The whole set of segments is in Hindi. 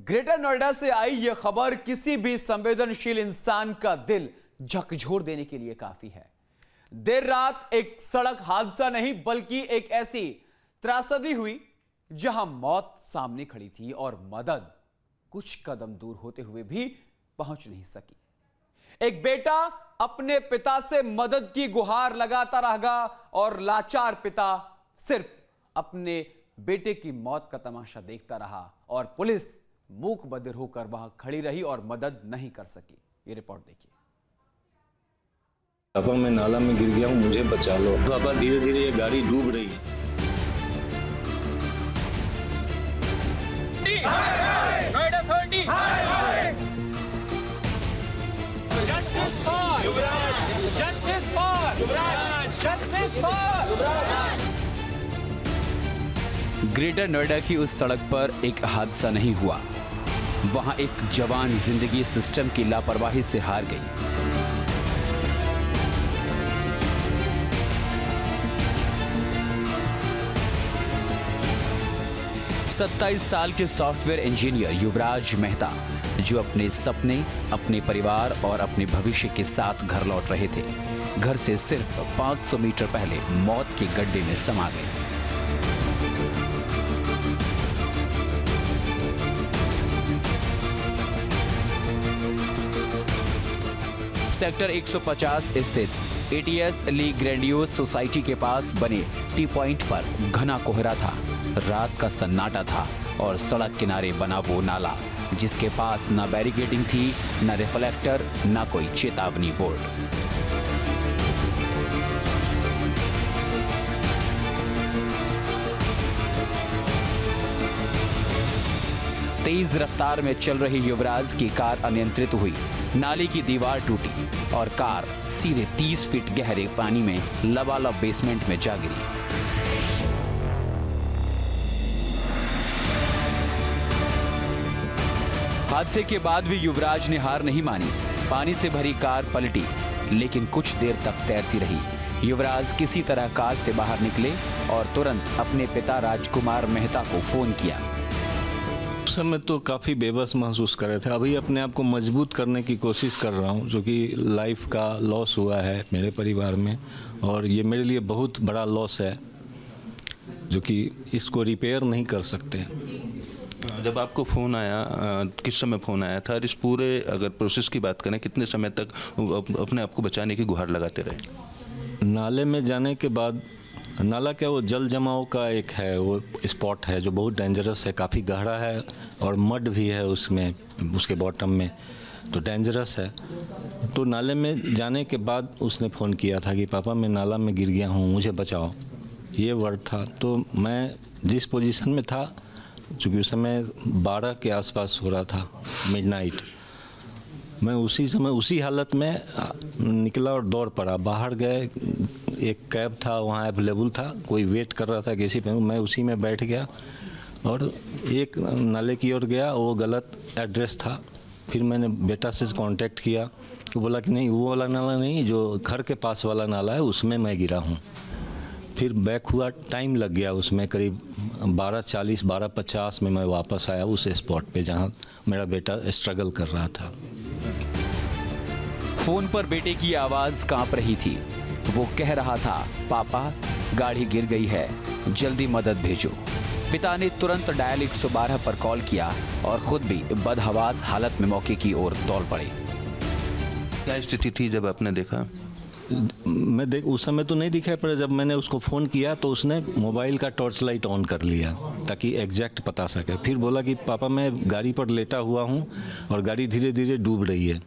ग्रेटर नोएडा से आई यह खबर किसी भी संवेदनशील इंसान का दिल झकझोर देने के लिए काफी है। देर रात एक सड़क हादसा नहीं बल्कि एक ऐसी त्रासदी हुई जहां मौत सामने खड़ी थी और मदद कुछ कदम दूर होते हुए भी पहुंच नहीं सकी। एक बेटा अपने पिता से मदद की गुहार लगाता रहा और लाचार पिता सिर्फ अपने बेटे की मौत का तमाशा देखता रहा और पुलिस मूक बधिर होकर वहां खड़ी रही और मदद नहीं कर सकी। ये रिपोर्ट देखिए। पापा मैं नाला में गिर गया हूँ, मुझे बचा लो। पापा धीरे धीरे ये गाड़ी डूब रही है। ग्रेटर नोएडा की उस सड़क पर एक हादसा नहीं हुआ। वहां एक जवान जिंदगी सिस्टम की लापरवाही से हार गई। सत्ताईस साल के सॉफ्टवेयर इंजीनियर युवराज मेहता जो अपने सपने, अपने परिवार और अपने भविष्य के साथ घर लौट रहे थे, घर से सिर्फ 500 मीटर पहले मौत के गड्ढे में समा गए। सेक्टर 150 स्थित एटीएस ली ग्रैंडियोस सोसाइटी के पास बने टी पॉइंट पर घना कोहरा था। रात का सन्नाटा था और सड़क किनारे बना वो नाला जिसके पास न बैरिकेडिंग थी, न रिफ्लेक्टर, न कोई चेतावनी बोर्ड। तेज रफ्तार में चल रही युवराज की कार अनियंत्रित हुई, नाले की दीवार टूटी और कार सीधे 30 फीट गहरे पानी में लबालब बेसमेंट में जा गिरी। हादसे के बाद भी युवराज ने हार नहीं मानी। पानी से भरी कार पलटी लेकिन कुछ देर तक तैरती रही। युवराज किसी तरह कार से बाहर निकले और तुरंत अपने पिता राजकुमार मेहता को फोन किया। उस समय तो काफ़ी बेबस महसूस कर रहे थे। अभी अपने आप को मजबूत करने की कोशिश कर रहा हूँ, जो कि लाइफ का लॉस हुआ है मेरे परिवार में और ये मेरे लिए बहुत बड़ा लॉस है जो कि इसको रिपेयर नहीं कर सकते। जब आपको फ़ोन आया, किस समय फ़ोन आया था और इस पूरे अगर प्रोसेस की बात करें कितने समय तक अपने आप को बचाने की गुहार लगाते रहे? नाले में जाने के बाद, नाला क्या वो जल जमाव का एक है, वो स्पॉट है जो बहुत डेंजरस है, काफ़ी गहरा है और मड भी है उसमें, उसके बॉटम में, तो डेंजरस है। तो नाले में जाने के बाद उसने फ़ोन किया था कि पापा मैं नाला में गिर गया हूँ, मुझे बचाओ, ये वर्ड था। तो मैं जिस पोजीशन में था, चूँकि उस समय 12 के आसपास हो रहा था, मिडनाइट, मैं उसी समय उसी हालत में निकला और दौड़ पड़ा। बाहर गए, एक कैब था वहाँ अवेलेबल था, कोई वेट कर रहा था किसी पे, मैं उसी में बैठ गया और एक नाले की ओर गया, वो गलत एड्रेस था। फिर मैंने बेटा से कांटेक्ट किया, वो बोला कि नहीं वो वाला नाला नहीं, जो घर के पास वाला नाला है उसमें मैं गिरा हूँ। फिर बैक हुआ, टाइम लग गया उसमें, करीब 12:40 12:50 में मैं वापस आया उस स्पॉट पे जहाँ मेरा बेटा स्ट्रगल कर रहा था। फोन पर बेटे की आवाज कांप रही थी। वो कह रहा था, पापा गाड़ी गिर गई है, जल्दी मदद भेजो। पिता ने तुरंत डायल 112 पर कॉल किया और खुद भी बदहवास हालत में मौके की ओर दौड़ पड़े। क्या स्थिति थी जब आपने देखा? मैं उस समय तो नहीं दिखाई पड़ा। जब मैंने उसको फ़ोन किया तो उसने मोबाइल का टॉर्च लाइट ऑन कर लिया ताकि एग्जैक्ट पता सके। फिर बोला कि पापा मैं गाड़ी पर लेटा हुआ हूँ और गाड़ी धीरे धीरे डूब रही है,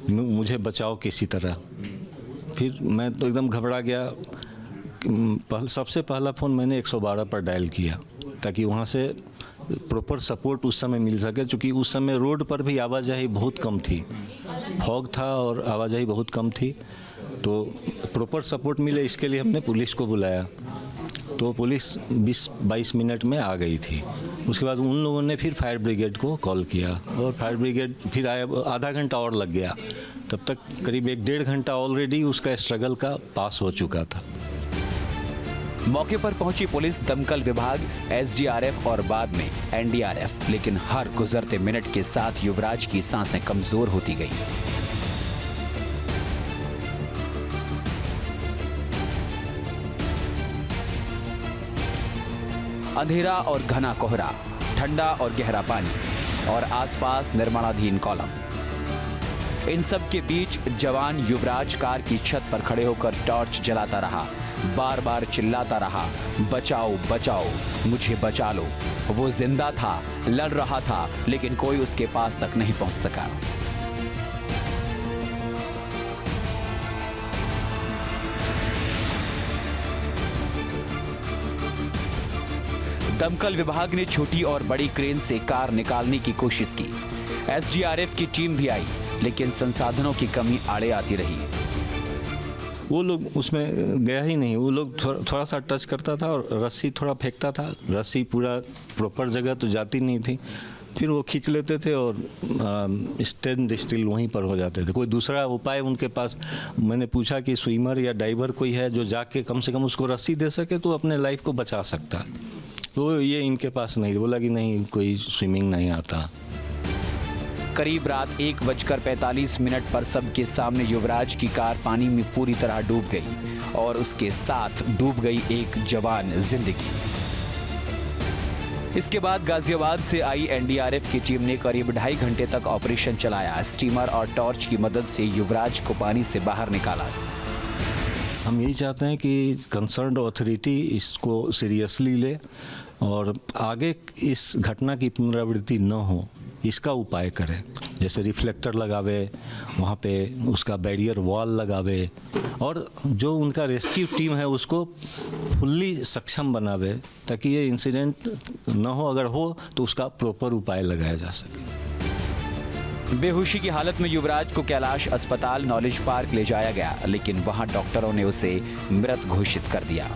मुझे बचाओ किसी तरह। फिर मैं तो एकदम घबरा गया। सबसे पहला फ़ोन मैंने 112 पर डायल किया ताकि वहाँ से प्रॉपर सपोर्ट उस समय मिल सके, क्योंकि उस समय रोड पर भी आवाजाही बहुत कम थी, फॉग था और आवाजाही बहुत कम थी, तो प्रॉपर सपोर्ट मिले इसके लिए हमने पुलिस को बुलाया। तो पुलिस 20-22 मिनट में आ गई थी। उसके बाद उन लोगों ने फिर फायर ब्रिगेड को कॉल किया और फायर ब्रिगेड फिर आया। आधा घंटा और लग गया, तब तक करीब 1-1.5 घंटा ऑलरेडी उसका स्ट्रगल का पास हो चुका था। मौके पर पहुंची पुलिस, दमकल विभाग, एसडीआरएफ और बाद में एनडीआरएफ, लेकिन हर गुजरते मिनट के साथ युवराज की सांसें कमजोर होती गई। अंधेरा और घना कोहरा, ठंडा और गहरा पानी और आसपास निर्माणाधीन कॉलम। इन सब के बीच जवान युवराज कार की छत पर खड़े होकर टॉर्च जलाता रहा, बार बार चिल्लाता रहा, बचाओ बचाओ, मुझे बचा लो। वो जिंदा था, लड़ रहा था, लेकिन कोई उसके पास तक नहीं पहुंच सका। दमकल विभाग ने छोटी और बड़ी क्रेन से कार निकालने की कोशिश की। एसडीआरएफ की टीम भी आई, लेकिन संसाधनों की कमी आड़े आती रही। वो लोग उसमें गया ही नहीं। वो लोग थोड़ा सा टच करता था और रस्सी थोड़ा फेंकता था, रस्सी पूरा प्रॉपर जगह तो जाती नहीं थी। फिर वो खींच लेते थे और स्टैंड स्टिल वहीं पर हो जाते थे। कोई दूसरा उपाय उनके पास, मैंने पूछा कि स्विमर या डाइवर कोई है जो जाके कम से कम उसको रस्सी दे सके तो अपने लाइफ को बचा सकता। तो ये इनके पास नहीं, बोला कि नहीं, कोई स्विमिंग नहीं आता। करीब रात 1:45 पर सबके सामने युवराज की कार पानी में पूरी तरह डूब गई और उसके साथ डूब गई एक जवान जिंदगी। इसके बाद गाजियाबाद से आई एनडीआरएफ की टीम ने करीब 2.5 घंटे तक ऑपरेशन चलाया। स्टीमर और टॉर्च की मदद से युवराज को पानी से बाहर निकाला। हम यही चाहते हैं कि कंसर्न्ड अथॉरिटी इसको सीरियसली ले और आगे इस घटना की पुनरावृत्ति न हो, इसका उपाय करे। जैसे रिफ्लेक्टर लगावे, वहाँ पे उसका बैरियर वॉल लगावे और जो उनका रेस्क्यू टीम है उसको फुल्ली सक्षम बनावे ताकि ये इंसिडेंट न हो। अगर हो तो उसका प्रॉपर उपाय लगाया जा सके। बेहोशी की हालत में युवराज को कैलाश अस्पताल नॉलेज पार्क ले जाया गया, लेकिन वहां डॉक्टरों ने उसे मृत घोषित कर दिया।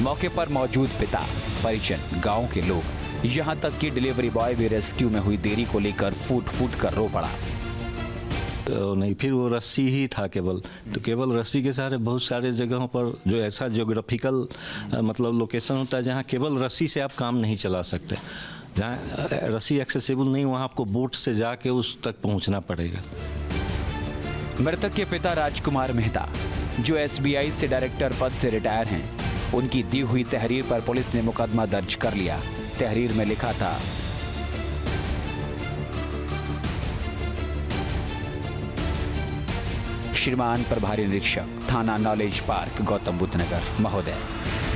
मौके पर मौजूद पिता, परिजन, गांव के लोग, यहां तक कि डिलीवरी बॉय भी रेस्क्यू में हुई देरी को लेकर फूट फूट कर रो पड़ा। नहीं, फिर वो रस्सी ही था केवल, तो केवल रस्सी के सहारे बहुत सारे जगहों पर जो ऐसा ज्योग्राफिकल मतलब लोकेशन होता है जहाँ केवल रस्सी से आप काम नहीं चला सकते, जहाँ रस्सी एक्सेसिबल नहीं, वहाँ आपको बोट से जाके उस तक पहुँचना पड़ेगा। मृतक के पिता राजकुमार मेहता, जो एसबीआई से डायरेक्टर पद से रिटायर हैं, उनकी दी हुई तहरीर पर पुलिस ने मुकदमा दर्ज कर लिया। तहरीर में लिखा था, श्रीमान प्रभारी निरीक्षक थाना नॉलेज पार्क गौतम बुद्ध नगर महोदय,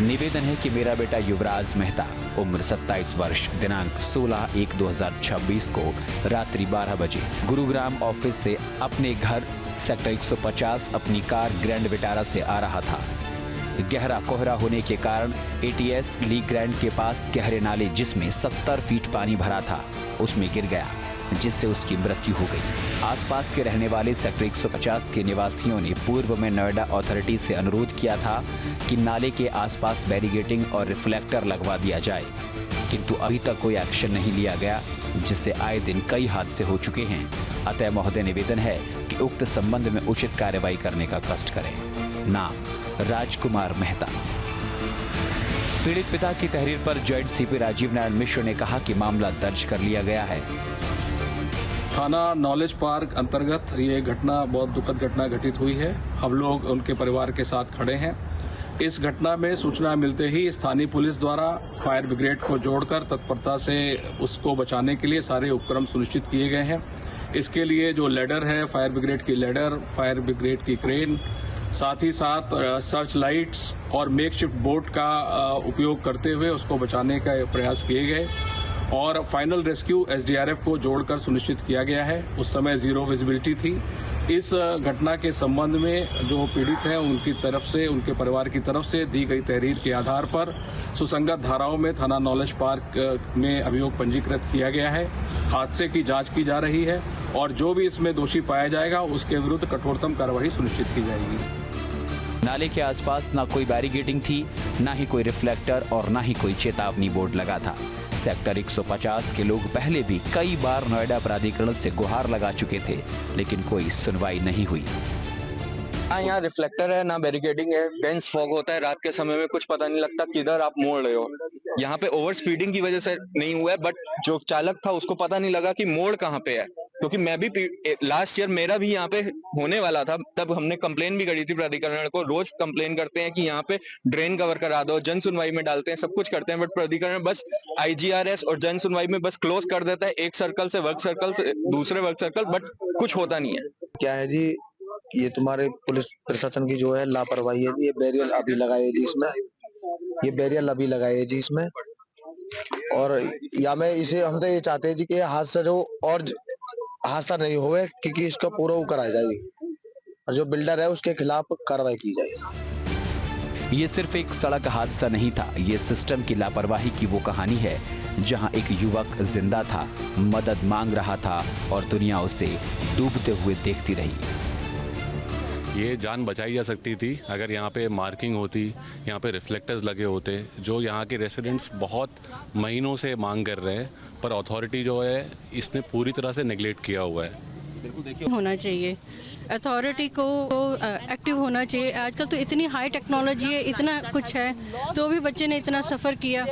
निवेदन है कि मेरा बेटा युवराज मेहता, उम्र 27 वर्ष, दिनांक 16/1/2026 को रात्रि 12 बजे गुरुग्राम ऑफिस से अपने घर सेक्टर 150 अपनी कार ग्रैंड विटारा से आ रहा था। गहरा कोहरा होने के कारण एटीएस ली ग्रैंड के पास गहरे नाले जिसमें 70 फीट पानी भरा था उसमें गिर गया, जिससे उसकी मृत्यु हो गई। आसपास के रहने वाले सेक्टर 150 के निवासियों ने पूर्व में नोएडा अथॉरिटी से अनुरोध किया था कि नाले के आसपास बैरिगेटिंग और रिफ्लेक्टर लगवा दिया जाए, किंतु अभी तक कोई एक्शन नहीं लिया गया, जिससे आए दिन कई हादसे हो चुके हैं। अतः महोदय निवेदन है कि उक्त संबंध में उचित कार्रवाई करने का कष्ट करें। नाम राजकुमार मेहता। पीड़ित पिता की तहरीर पर जॉइंट सीपी राजीव नारायण मिश्र ने कहा कि मामला दर्ज कर लिया गया है। थाना नॉलेज पार्क अंतर्गत ये घटना, बहुत दुखद घटना घटित हुई है। हम लोग उनके परिवार के साथ खड़े हैं। इस घटना में सूचना मिलते ही स्थानीय पुलिस द्वारा फायर ब्रिगेड को जोड़कर तत्परता से उसको बचाने के लिए सारे उपक्रम सुनिश्चित किए गए हैं। इसके लिए जो लेडर है, फायर ब्रिगेड की लेडर, फायर ब्रिगेड की क्रेन, साथ ही साथ सर्च लाइट्स और मेकशिफ्ट बोट का उपयोग करते हुए उसको बचाने का प्रयास किए गए और फाइनल रेस्क्यू एसडीआरएफ को जोड़कर सुनिश्चित किया गया है। उस समय जीरो विजिबिलिटी थी। इस घटना के संबंध में जो पीड़ित हैं उनकी तरफ से, उनके परिवार की तरफ से दी गई तहरीर के आधार पर सुसंगत धाराओं में थाना नॉलेज पार्क में अभियोग पंजीकृत किया गया है। हादसे की जांच की जा रही है और जो भी इसमें दोषी पाया जाएगा उसके विरुद्ध कठोरतम कार्रवाई सुनिश्चित की जाएगी। नाले के आसपास ना कोई बैरिगेटिंग थी, ना ही कोई रिफ्लेक्टर और ना ही कोई चेतावनी बोर्ड लगा था। सेक्टर 150 के लोग पहले भी कई बार नोएडा प्राधिकरण से गुहार लगा चुके थे, लेकिन कोई सुनवाई नहीं हुई। हाँ, यहाँ रिफ्लेक्टर है, ना बैरिकेडिंग है, डेंस फॉग होता है, रात के समय में कुछ पता नहीं लगता किधर आप मोड़ रहे हो। यहाँ पे ओवर स्पीडिंग की वजह से नहीं हुआ है, बट जो चालक था उसको पता नहीं लगा कि मोड़ कहाँ पे है, क्योंकि मैं भी लास्ट ईयर मेरा भी यहाँ पे होने वाला था, तब हमने कंप्लेन भी करी थी प्राधिकरण को। रोज कंप्लेन करते हैं कि यहाँ पे ड्रेन कवर करा दो, जन सुनवाई में डालते हैं, सब कुछ करते हैं, बट प्राधिकरण बस IGRS और जन सुनवाई में बस क्लोज कर देता है, एक सर्कल से वर्क सर्कल से दूसरे वर्क सर्कल, बट कुछ होता नहीं है। क्या है जी, ये तुम्हारे पुलिस प्रशासन की जो है लापरवाही है जी। ये बैरियर अभी लगाए जी इसमें, ये बैरियर अभी लगाए जी इसमें। और या मैं इसे हम तो ये चाहते हैं जी कि हादसा जो और हादसा नहीं होए, क्योंकि इसका पूरा वो कराया जाए और जो बिल्डर है उसके खिलाफ कार्रवाई की जाए। ये सिर्फ एक सड़क हादसा नहीं था, ये सिस्टम की लापरवाही की वो कहानी है जहां एक युवक जिंदा था, मदद मांग रहा था और दुनिया उसे डूबते हुए देखती रही। ये जान बचाई जा सकती थी अगर यहाँ पे मार्किंग होती, यहाँ पे रिफ्लेक्टर्स लगे होते, जो यहाँ के रेसिडेंट्स बहुत महीनों से मांग कर रहे हैं, पर अथॉरिटी जो है इसने पूरी तरह से नेग्लेक्ट किया हुआ है। होना चाहिए, अथॉरिटी को एक्टिव होना चाहिए। आजकल तो इतनी हाई टेक्नोलॉजी है, इतना कुछ है, तो भी बच्चे ने इतना सफ़र किया,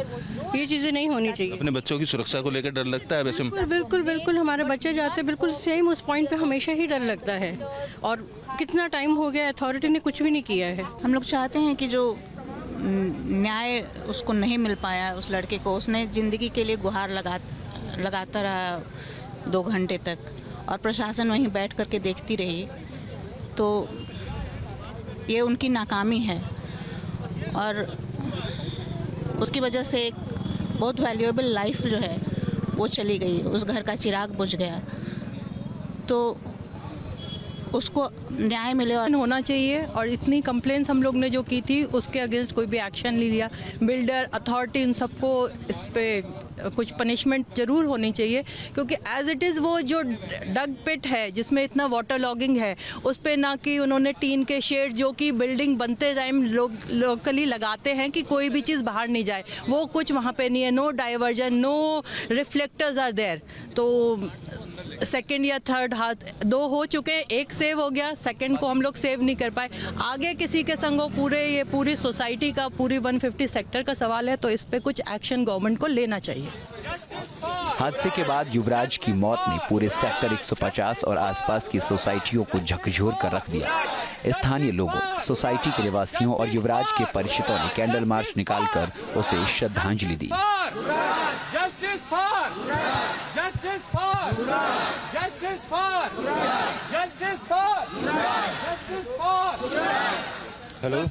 ये चीज़ें नहीं होनी चाहिए। अपने बच्चों की सुरक्षा को लेकर डर लगता है वैसे? बिल्कुल बिल्कुल, हमारे बच्चे जाते बिल्कुल सेम उस पॉइंट पे हमेशा ही डर लगता है। और कितना टाइम हो गया, अथॉरिटी ने कुछ भी नहीं किया है। हम लोग चाहते हैं कि जो न्याय उसको नहीं मिल पाया उस लड़के को, उसने ज़िंदगी के लिए गुहार लगाता रहा 2 घंटे तक और प्रशासन वहीं बैठ करके देखती रही, तो ये उनकी नाकामी है और उसकी वजह से एक बहुत वैल्यूएबल लाइफ जो है वो चली गई, उस घर का चिराग बुझ गया। तो उसको न्याय मिले और होना चाहिए। और इतनी कंप्लेंट्स हम लोग ने जो की थी उसके अगेंस्ट कोई भी एक्शन नहीं लिया। बिल्डर, अथॉरिटी, इन सबको इस पे कुछ पनिशमेंट ज़रूर होनी चाहिए, क्योंकि एज इट इज़ वो जो डग पिट है जिसमें इतना वाटर लॉगिंग है, उस पे ना कि उन्होंने टीन के शेड जो कि बिल्डिंग बनते टाइम लोकली लगाते हैं कि कोई भी चीज़ बाहर नहीं जाए, वो कुछ वहाँ पे नहीं है। No diversion, no reflectors are there. तो सेकंड या थर्ड हाथ 2 हो चुके, एक सेव हो गया, सेकंड को हम लोग सेव नहीं कर पाए। आगे किसी के संग ये पूरी सोसाइटी का, पूरी 150 सेक्टर का सवाल है, तो इस पे कुछ एक्शन गवर्नमेंट को लेना चाहिए। हादसे के बाद युवराज की मौत ने पूरे सेक्टर 150 और आसपास की सोसाइटियों को झकझोर कर रख दिया। स्थानीय लोगों, सोसाइटी के निवासियों और युवराज के परिचितों ने कैंडल मार्च निकालकर उसे श्रद्धांजलि दी। Justice for! Justice for! Justice for! Justice for! Justice for! Hello.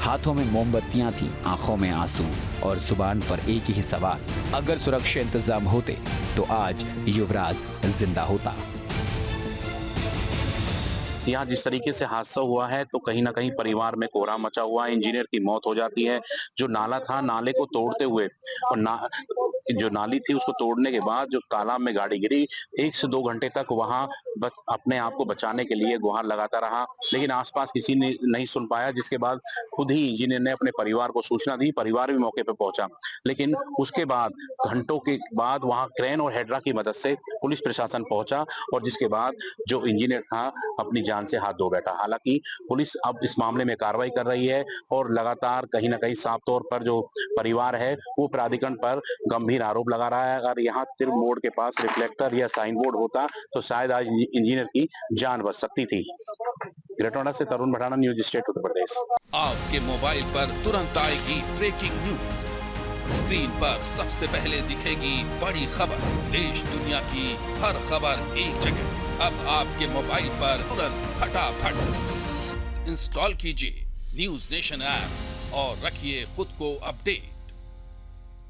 हाथों में मोमबत्तियां थीं, आंखों में आंसू और जुबान पर एक ही सवाल, अगर सुरक्षा इंतजाम होते तो आज युवराज जिंदा होता। यहाँ जिस तरीके से हादसा हुआ है तो कहीं ना कहीं परिवार में कोहराम मचा हुआ है। इंजीनियर की मौत हो जाती है। जो नाला था, नाले को तोड़ते हुए और जो नाली थी उसको तोड़ने के बाद जो तालाब में गाड़ी गिरी, 1 से 2 घंटे तक वहां अपने आप को बचाने के लिए गुहार लगाता रहा, लेकिन आसपास किसी ने नहीं सुन पाया, जिसके बाद खुद ही इंजीनियर ने अपने परिवार को सूचना दी। परिवार भी मौके पर पहुंचा, लेकिन उसके बाद घंटों के बाद वहां क्रेन और हेड्रा की मदद से पुलिस प्रशासन पहुंचा और जिसके बाद जो इंजीनियर था अपनी जान से हाथ धो बैठा। हालांकि पुलिस अब इस मामले में कार्रवाई कर रही है और लगातार कहीं ना कहीं साफ तौर पर जो परिवार है वो प्राधिकरण पर गंभीर आरोप लगा रहा है। अगर यहाँ तिरप मोड़ के पास रिफ्लेक्टर या साइन बोर्ड होता तो शायद आज इंजीनियर की जान बच सकती थी। ग्रेटर से तरुण भटाना, न्यूज स्टेट उत्तर प्रदेश। आपके मोबाइल पर तुरंत आएगी ब्रेकिंग न्यूज, स्क्रीन पर सबसे पहले दिखेगी बड़ी खबर, देश दुनिया की हर खबर एक जगह। अब आपके मोबाइल पर तुरंत फटाफट इंस्टॉल कीजिए न्यूज नेशन ऐप और रखिए खुद को अपडेट।